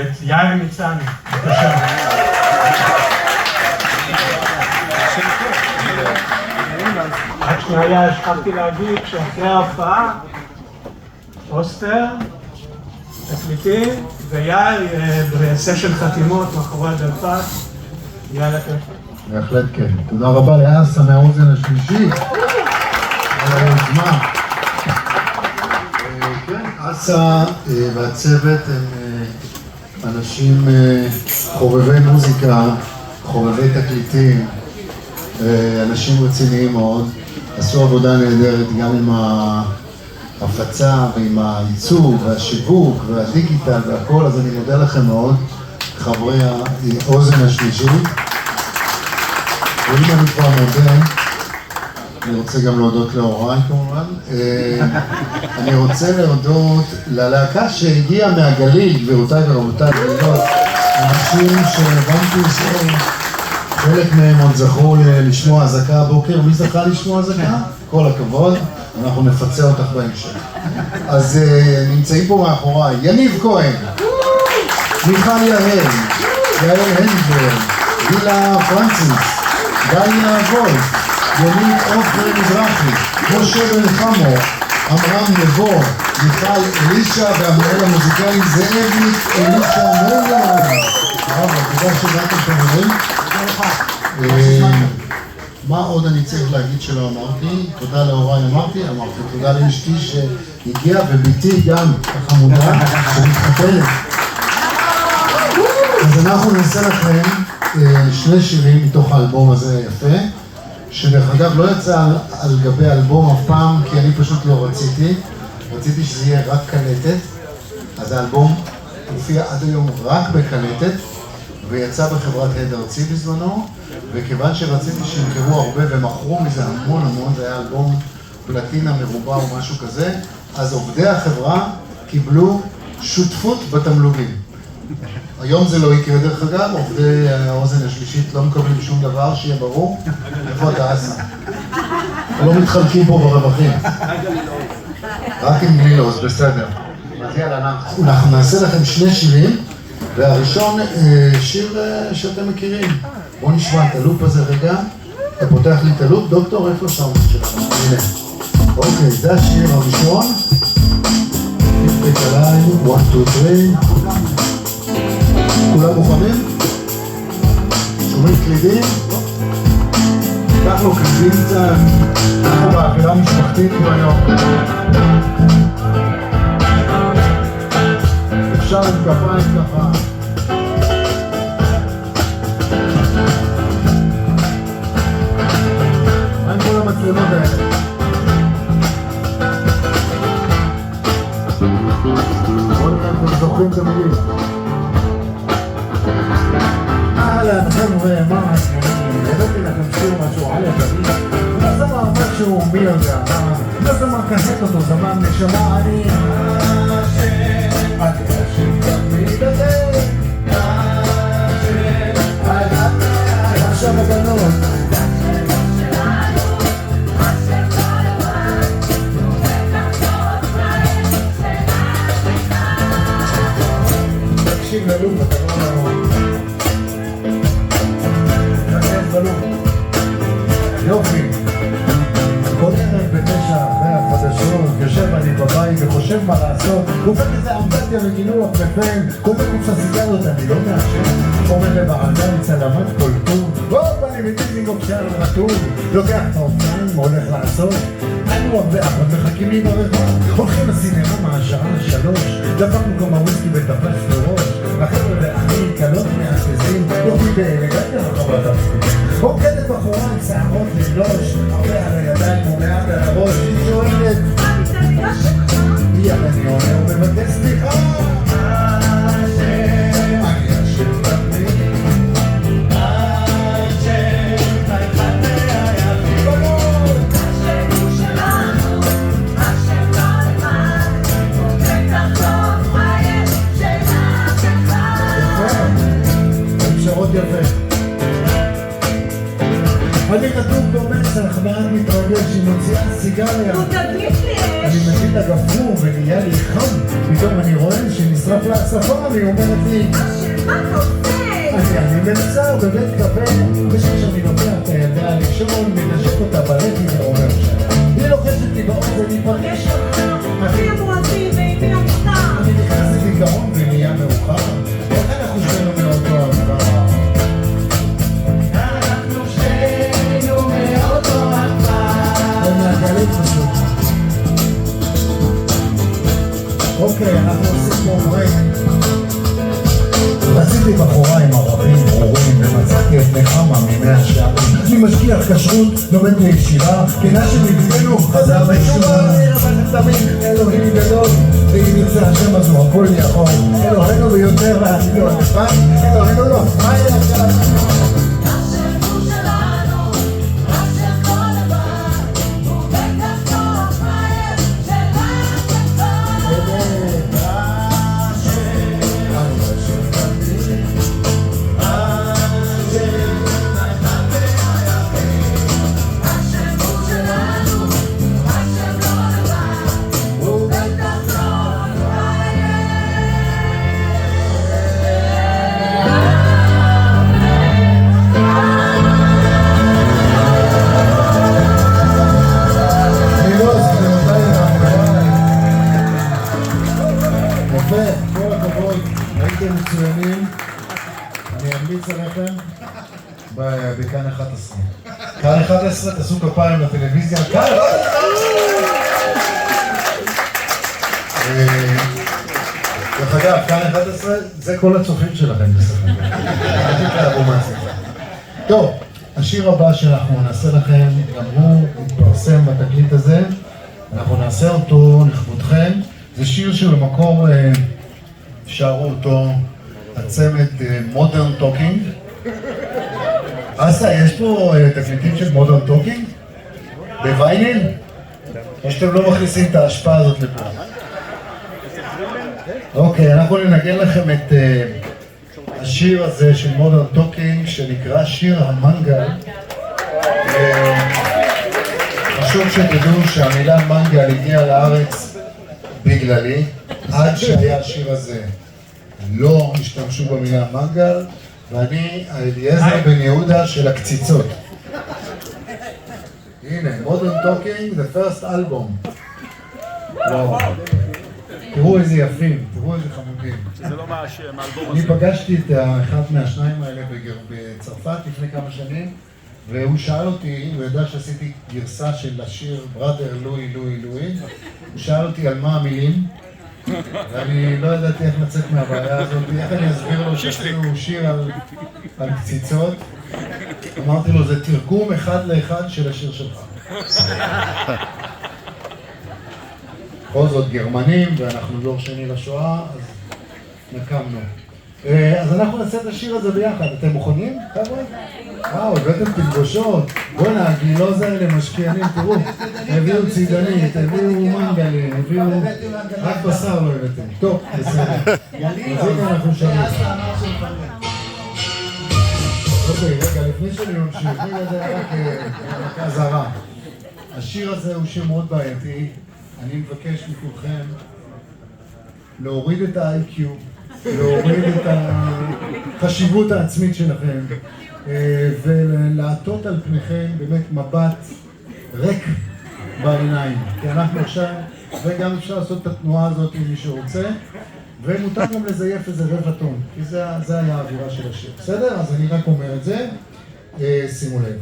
את יאיר ניצני, בבקשה. רק שנייה, השכחתי להגיד שאחרי ההופעה, אוסטר, תקליטים, ויאיר בסשן חתימות מאחורי הדלפק. יאללה כיף. בהחלט כן. תודה רבה לאסה מהאוזן השלישי על היוזמה. כן, אסה והצוות הם אנשים חובבי מוזיקה, חובבי תקליטים, אנשים רציניים מאוד. עשו עבודה נהדרת גם עם ההפצה ועם העיצוב והשיווק והדיגיטל והכל, אז אני מודה לכם מאוד, חברי האוזן השלישית. ואם אני כבר מודה, אני רוצה גם להודות להוריי כמובן. אני רוצה להודות ללהקה שהגיעה מהגליל, גבירותיי ורבותיי, אנשים שהבנתי שחלק מהם עוד זכרו לשמוע אזעקה הבוקר. מי זכה לשמוע אזעקה? כל הכבוד, אנחנו נפצה אותך בהמשך. אז נמצאים פה מאחוריי יניב כהן, מיכל יעל, יעל הנדברג, גילה פרנסיס, דליה וולף, יונית עופר מזרחי, משה בן חמו, אמרם נבו, מיכל אלישע והמנהל המוזיקלי זאביק אלישע מולר. תודה שבאתם חברים. מה עוד אני צריך להגיד שלא אמרתי? תודה להוריי אמרתי, תודה לאשתי שהגיעה וביתי גם החמודה שמתחתנת. אז אנחנו נעשה לכם שני שירים מתוך האלבום הזה יפה, שדרך אגב לא יצא על גבי אלבום אף פעם, כי אני פשוט לא רציתי שזה יהיה רק קלטת. אז האלבום הופיע עד היום רק בקלטת, ויצא בחברת הד ארצי בזמנו, וכיוון שרציתי שימכרו הרבה ומכרו מזה המון, זה היה אלבום פלטינה מרובע או משהו כזה, אז עובדי החברה קיבלו שותפות בתמלוגים. היום זה לא יקרה דרך אגב, עובדי האוזן השלישית לא מקבלים שום דבר, שיהיה ברור. איפה אתה עשה? לא מתחלקים פה ברווחים. רק עם גלילוז, בסדר. אז יאללה, אנחנו נעשה לכם שני שירים, והראשון שיר שאתם מכירים. בואו נשמע את הלופ הזה רגע. אתה פותח לי את הלופ, דוקטור, איפה הסאונד שלנו? הנה. אוקיי, זה השיר הראשון. תפתק עליי, 1, 2, 3. כולם מוכנים? שומעים קלידים? אנחנו קלידים קצת, אנחנו באווירה משפחתית כמו היום. אפשר עם כפיים ככה. מה עם כל המצלמות האלה? בואו נראה אם אתם זוכרים את המילים. אהלן חבר'ה, מה העניינים? הבאתי לכם שיר משהו על ידני. לא זמר משהו מי יודע מה, לא זמר קסט אותו זמן נשמה. אני השם תמיד הזה, עכשיו הבנות תקשיב ללוב אתה לא יופי. כל ערב ב9 אחרי החדשות יושב אני בבית וחושב מה לעשות, רופק איזה אמבטיה וגינוח בפן, קודם קופסה סיגריות אני לא מעשן, עומד לבעלה מצלמת כל טוב, הופ אני מדיזינגוף שער רטוב, לוקח את האופניים הולך לעשות, אנו הרבה אחת מחכים לי ברחוב, הולכים לסינמה מהשעה 3, דפקנו כמה וויסקי ותפס לראש, החבר'ה ואני קלות מאשפזים, יופי באלגנטיה רחבת הפסקות, עוקדת בחורה עם שערות ללוש, הרבה על הידיים ומעט על הראש, היא שואלת יאללה אני אומר ומבקש סליחה. אני השם תמיד, השם אחד מהיחיד בנות, השם הוא שלנו, השם לא לבד, הוא בטח לא פראייר של אף אחד. יפה, עם שרות יפה. אני כתוב במסך, מעט מתרגש, היא מוציאה סיגריה. הוא תדליק לי אש. אני מבין לגפרור ונהיה לי חם, פתאום אני רואה שנשרף לה השפה, והיא אומרת לי, אשר, מה אתה עושה? אני מנסה בבית קפה, בשביל שאני לוקח את הילדה לישון, מנשק אותה בלטי ועומר שלה. היא לוחצת לי באוזן, היא פרקש יש לך, אחי המואזין ואימי המוכר. אני נכנס לדיכאון ונהיה מאוחר. איך אנחנו שנינו מאותו אהבה? אנחנו שנינו מאותו אהבה. ומעגלים פשוט. אוקיי, אנחנו עושים פה ברייק. רציתי בחורה עם ערבים ברורים ומצאתי את נחמה ממאה שערים. אני משגיח כשרות, לומד בישיבה, כנה שמביננו חזר בתשובה. אבל תמיד אלוהים גדול, ואם ירצה השם אז הוא הכל יכול. אלוהינו ויותר ואני לא נפרד, אלוהינו לא, מה יהיה עכשיו? השם שלנו, אשר כל לבד, הוא בטח לא הפראייר של השם. כל הכבוד, הייתם מצוינים, אני אמליץ עליכם בכאן 11. כאן 11, תעשו כפיים לטלוויזיה, כאן 11! דרך אגב, כאן 11 זה כל הצופים שלכם בסדר. טוב, השיר הבא שאנחנו נעשה לכם, גם הוא מתפרסם בתקליט הזה, אנחנו נעשה אותו לכבודכם. זה שיר שבמקור שרו אותו הצמד Modern Talking. אסה, יש פה תקליטים של Modern Talking? בווייניל? או שאתם לא מכניסים את ההשפעה הזאת לפה? אוקיי, אנחנו ננגן לכם את השיר הזה של Modern Talking שנקרא שיר המנגל. חשוב שתדעו שהמילה מנגל הגיעה לארץ בגללי, עד שהיה השיר הזה לא השתמשו במילה מנגל, ואני אליעזר בן יהודה של הקציצות. הנה, Modern Talking, the first album. וואו. תראו איזה יפים, תראו איזה חמודים. זה לא מהאלבום הזה. אני פגשתי את אחד מהשניים האלה בצרפת לפני כמה שנים, והוא שאל אותי, הוא ידע שעשיתי גרסה של השיר Brother לואי לואי לואי, הוא שאל אותי על מה המילים, ואני לא ידעתי איך לצאת מהבעיה הזאת, איך אני אסביר לו שעשינו שיר על קציצות. אמרתי לו, זה תרגום אחד לאחד של השיר שלך. בכל זאת גרמנים, ואנחנו דור שני לשואה, אז נקמנו. אז אנחנו נעשה את השיר הזה ביחד. אתם מוכנים, חבר'ה? וואו, הבאתם תלבושות. בוא'נה, הגילוז האלה משקיענים, תראו. הביאו צידנית, הביאו מנגלים, הביאו... רק בשר לא הבאתם. טוב, בסדר. אז הנה אנחנו שרים. אוקיי, רגע, לפני שאני ממשיך, זה רק אזהרה. השיר הזה הוא שיר מאוד בעייתי. אני מבקש מכולכם להוריד את ה-IQ, להוריד את החשיבות העצמית שלכם ולעטות על פניכם באמת מבט ריק בעיניים, כי אנחנו עכשיו, וגם אפשר לעשות את התנועה הזאת עם מי שרוצה, ומותר גם לזייף איזה רבע טון, כי זה היה האווירה של השיר. בסדר? אז אני רק אומר את זה, שימו לב.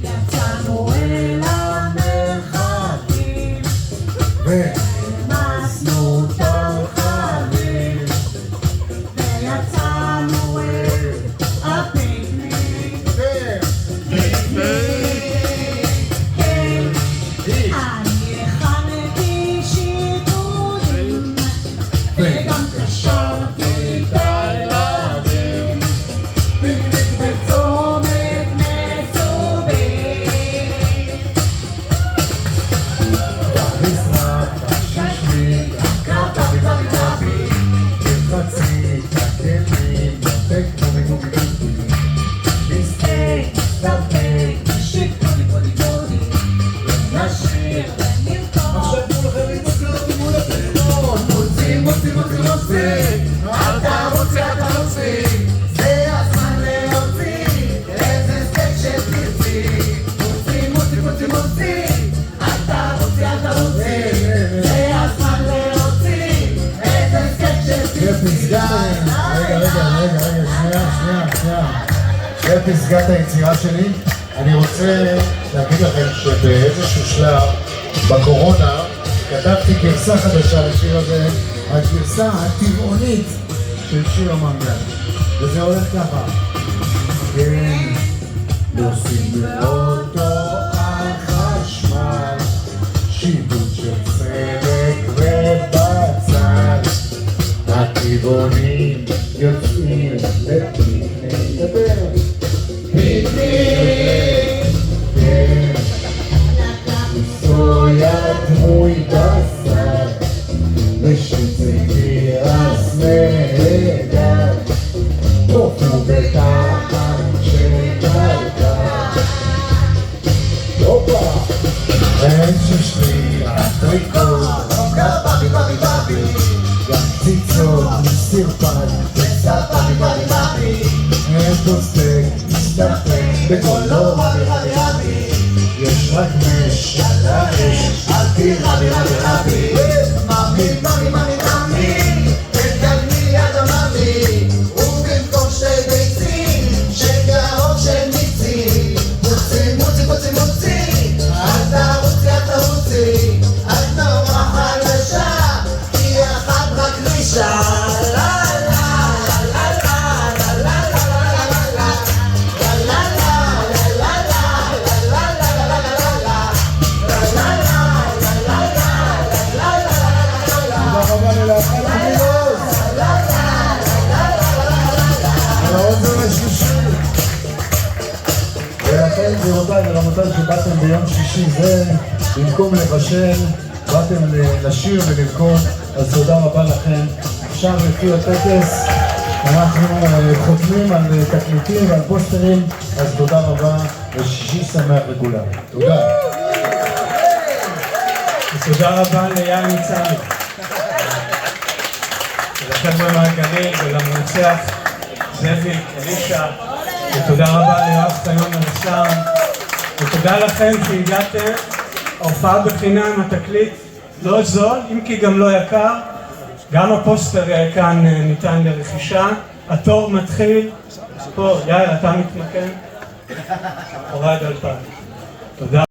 יצאנו אל המרחקים, מסנו תרחבים, ויצאנו אל הפיקניק. אני הכנתי שידורים, וגם קשה עכשיו כולכם להתמקד מול הפתרון. מוציא, מוציא, מוציא, מוציא, אתה מוציא, אתה מוציא, זה הזמן להוציא, איזה סטייק שתרצי. מוציא, מוציא, מוציא, מוציא, אתה מוציא, אתה מוציא, זה הזמן להוציא, איזה סטייק שתרצי. בפסגת, שנייה. בפסגת היצירה שלי, אני רוצה להגיד לכם שבאיזשהו שלב בקורונה כתבתי גרסה חדשה לשיר הזה, הגרסה הטבעונית של שיר המנגל, וזה הולך ככה. כן, נוסעים באוטו על חשמל, שיבוט של חלק ובצד, הטבעונים יוצאים לפיקניק, פיקניק, סויה דמוי בשר, ושצי תירס נהדר, תופו בתחת של קרקע. הופה! אין ששלי, הטריקות, בבי, גם ציצות מסרפד, בבי, אין פה סטייק, מסתפק בקולו רבי, יש רק מש, אל תירה רבי, ממי, תתקדמי יד הממי, ובמקום שתי ביצים, שגרות של מיצים, מוציא, אתה רוצי, את נורא חלשה, כי אחת רק רישה, גבירותיי ורבותיי שבאתם ביום שישי זה, במקום לבשל, באתם לשיר ולרקוד, אז תודה רבה לכם. עכשיו לפי הטקס אנחנו חותמים על תקליטים ועל פוסטרים, אז תודה רבה ושישי שמח לכולם. תודה. ותודה רבה ליאיר ניצני, ולחבר'ה מהגליל ולמנצח זאביק אלישע, ותודה רבה ליואב חיון על הסאונד, ותודה לכם שהגעתם. ההופעה בחינם, התקליט לא זול, אם כי גם לא יקר, גם הפוסטר כאן ניתן לרכישה, התור מתחיל, פה יאיר אתה מתמקן, הורד 2000. תודה.